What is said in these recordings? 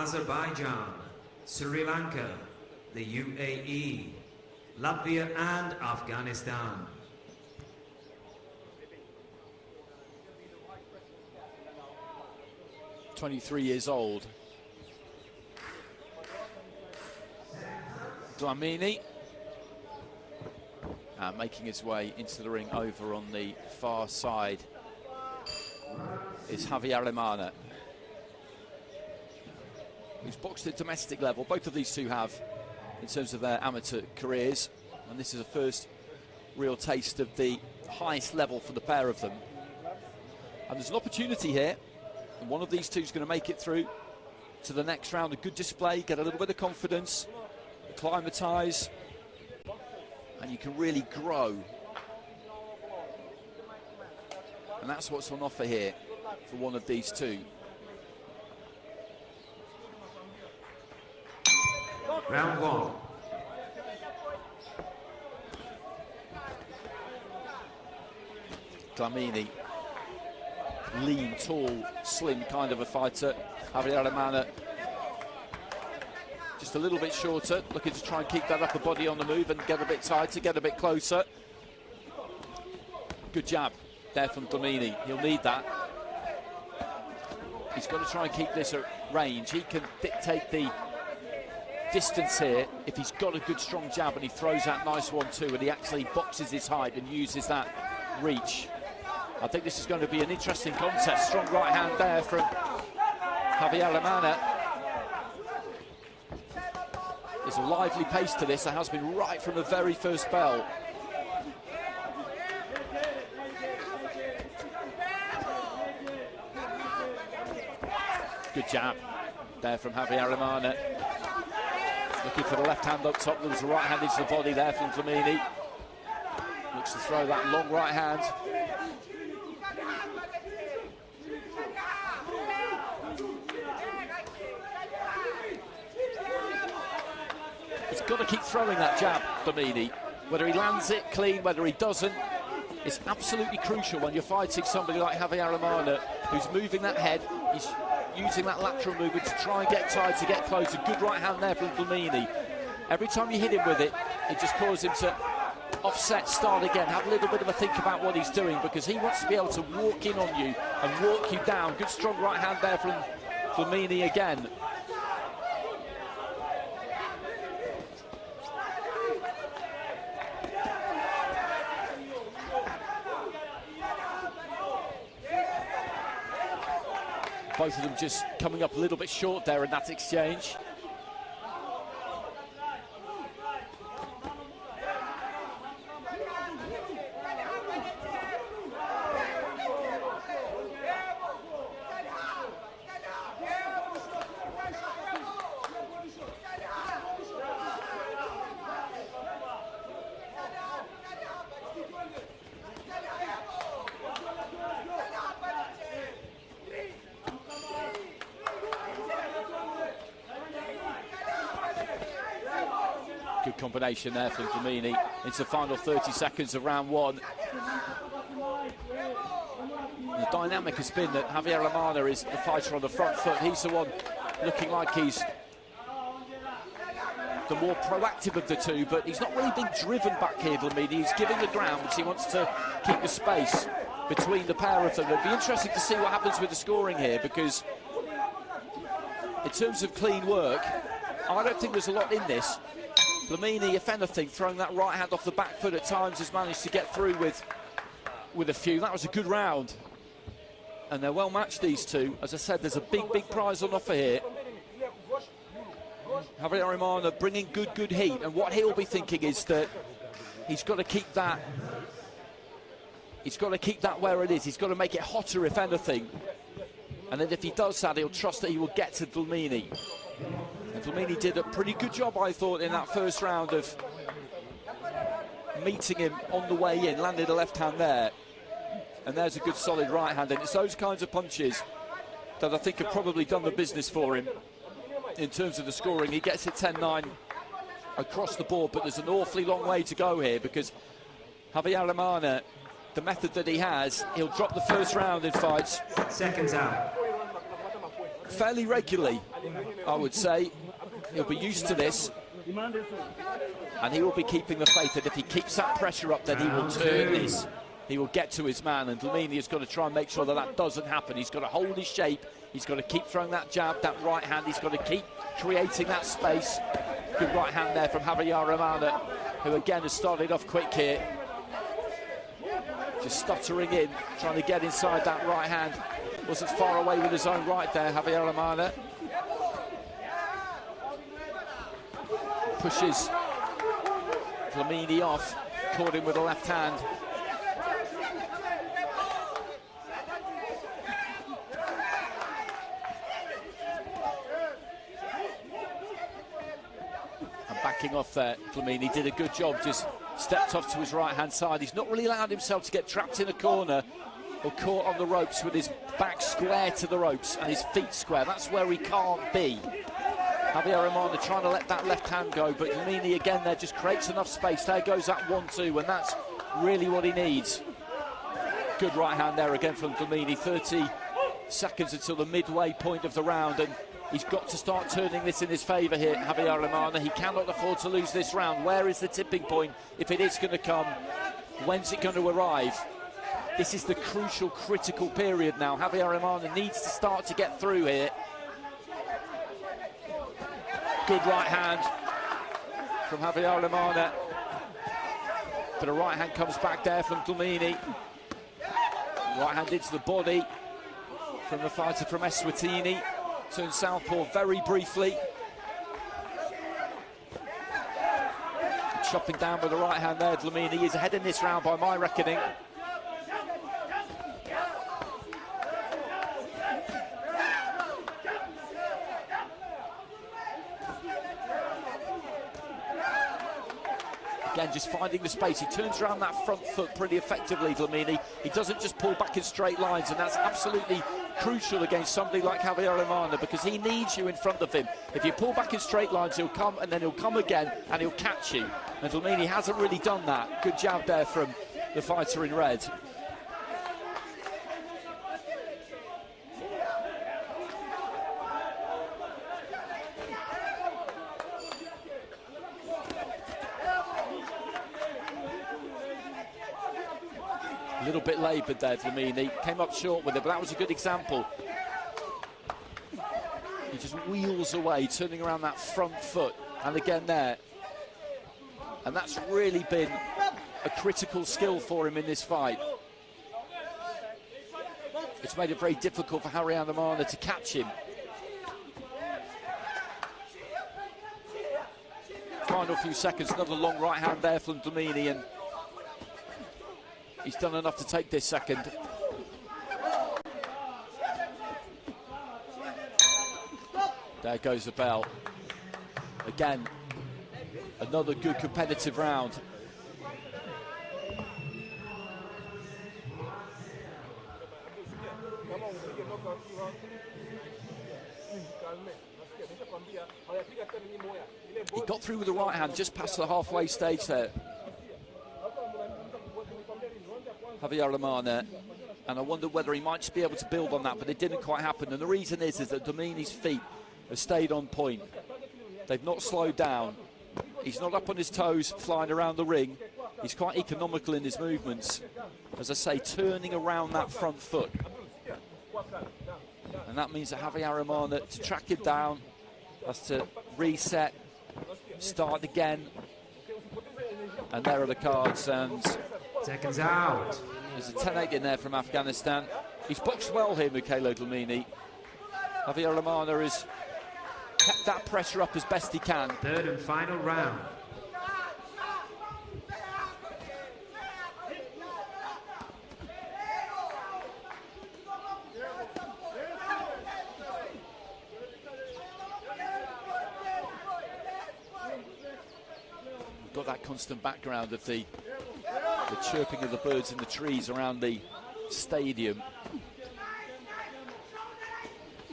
Azerbaijan, Sri Lanka, the UAE, Latvia and Afghanistan. "23 years old. Dlamini making his way into the ring. Over on the far side is Javier Alemana, who's boxed at domestic level. Both of these two have, in terms of their amateur careers, and this is a first real taste of the highest level for the pair of them. And there's an opportunity here, and one of these two is going to make it through to the next round. A good display, get a little bit of confidence, acclimatise, and you can really grow. And that's what's on offer here for one of these two. Round one. Dlamini, lean, tall, slim kind of a fighter. Javier Alemana, just a little bit shorter, looking to try and keep that upper body on the move and get a bit tighter, get a bit closer. Good jab there from Dlamini. He'll need that. He's got to try and keep this at range. He can dictate the distance here if he's got a good strong jab and he throws that nice one too, and he actually boxes his height and uses that reach. I think this is going to be an interesting contest. Strong right hand there from Javier Alemana. There's a lively pace to this. There has been right from the very first bell. Good jab there from Javier Alemana. Looking for the left hand up top. There was a right hand into the body there from Dlamini. Looks to throw that long right hand. He's got to keep throwing that jab, Dlamini. Whether he lands it clean, whether he doesn't, it's absolutely crucial when you're fighting somebody like Javier Alemana, who's moving that head. He's using that lateral movement to try and get tight, to get closer. Good right hand there from Dlamini. Every time you hit him with it, it just causes him to offset, start again, have a little bit of a think about what he's doing, because he wants to be able to walk in on you and walk you down. Good strong right hand there from Dlamini again. Both of them just coming up a little bit short there in that exchange. Good combination there from Dlamini into the final 30 seconds of round one. The dynamic has been that Javier Alemana is the fighter on the front foot. He's the one looking like he's the more proactive of the two, but he's not really being driven back here, Dlamini. He's giving the ground because he wants to keep the space between the pair of them. It'll be interesting to see what happens with the scoring here, because in terms of clean work, I don't think there's a lot in this. Dlamini, if anything, throwing that right hand off the back foot at times, has managed to get through with a few. That was a good round, and they're well matched, these two. As I said, there's a big prize on offer here. Javier Alemana bringing good heat, and what he'll be thinking is that he's got to keep that. He's got to keep that where it is. He's got to make it hotter, if anything. And then if he does that, he'll trust that he will get to Dlamini. And Dlamini did a pretty good job, I thought, in that first round of meeting him on the way in. Landed a left hand there. And there's a good solid right hand. And it's those kinds of punches that I think have probably done the business for him in terms of the scoring. He gets it 10-9 across the board, but there's an awfully long way to go here, because Javier Alemana, the method that he has, he'll drop the first round in fights. Seconds out. fairly regularly, I would say. He'll be used to this, and he will be keeping the faith that if he keeps that pressure up, then he will turn this. He will get to his man, and Dlamini has got to try and make sure that that doesn't happen. He's got to hold his shape. He's got to keep throwing that jab, that right hand. He's got to keep creating that space. Good right hand there from Javier Romana, who again has started off quick here. Just stuttering in, trying to get inside that right hand. Wasn't far away with his own right there, Javier Romana. Pushes Dlamini off, caught him with a left hand. And backing off there, Dlamini did a good job, just stepped off to his right-hand side. He's not really allowed himself to get trapped in a corner or caught on the ropes with his back square to the ropes and his feet square. That's where he can't be. Javier Romana trying to let that left hand go, but Dlamini again there just creates enough space. There goes that 1-2, and that's really what he needs. Good right hand there again from Dlamini. 30 seconds until the midway point of the round, and he's got to start turning this in his favour here, Javier Romana. He cannot afford to lose this round. Where is the tipping point? If it is going to come, when's it going to arrive? This is the crucial, critical period now. Javier Romana needs to start to get through here. Good right hand from Javier Romana. But a right hand comes back there from Dlamini. Right hand into the body from the fighter from Eswatini. Turns southpaw very briefly. Chopping down with the right hand there, Dlamini is ahead in this round by my reckoning. Again, just finding the space. He turns around that front foot pretty effectively, Dlamini. He doesn't just pull back in straight lines, and that's absolutely crucial against somebody like Javier Romana, because he needs you in front of him. If you pull back in straight lines, he'll come, and then he'll come again, and he'll catch you. And Dlamini hasn't really done that. Good jab there from the fighter in red. A little bit laboured there, Dlamini. Came up short with it, but that was a good example. He just wheels away, turning around that front foot. And again there. And that's really been a critical skill for him in this fight. It's made it very difficult for Javier Romana to catch him. Final few seconds, another long right hand there from Dlamini, and he's done enough to take this second. There goes the bell. Again, another good competitive round. He got through with the right hand just past the halfway stage there, Javier Romana, and I wonder whether he might just be able to build on that, but it didn't quite happen. And the reason is that Dlamini's feet have stayed on point. They've not slowed down. He's not up on his toes flying around the ring. He's quite economical in his movements. As I say, turning around that front foot. And that means that Javier Romana, to track him down, has to reset, start again. And there are the cards, and seconds out. There's a 10-8 in there from Afghanistan. He's boxed well here, Michele Dlamini. Javier Romana has kept that pressure up as best he can. Third and final round. We've got that constant background of the chirping of the birds in the trees around the stadium.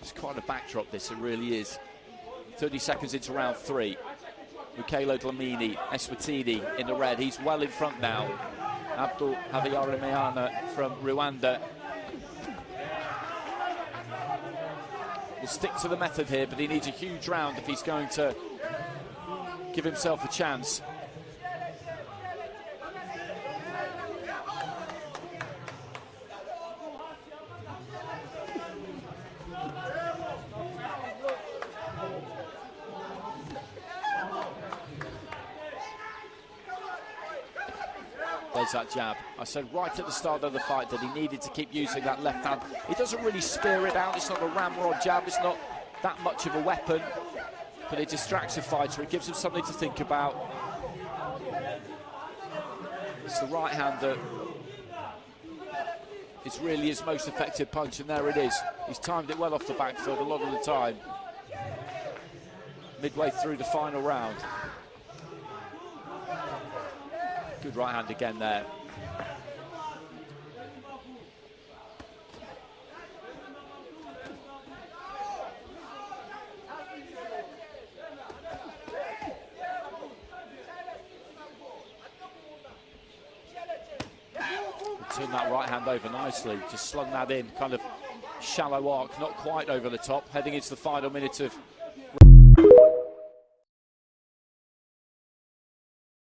It's quite a backdrop, this, it really is. 30 seconds into round 3. Michele Dlamini, Eswatini in the red. He's well in front now. Abdul Javier Romana from Rwanda. will stick to the method here, but he needs a huge round if he's going to give himself a chance. There's that jab. I said right at the start of the fight that he needed to keep using that left hand. He doesn't really spear it out. It's not a ramrod jab. It's not that much of a weapon, but it distracts a fighter. It gives him something to think about. It's the right hand that is really his most effective punch, and there it is. He's timed it well off the back foot a lot of the time. Midway through the final round. Good right hand again there. Turned that right hand over nicely, just slung that in, kind of shallow arc, not quite over the top, heading into the final minute of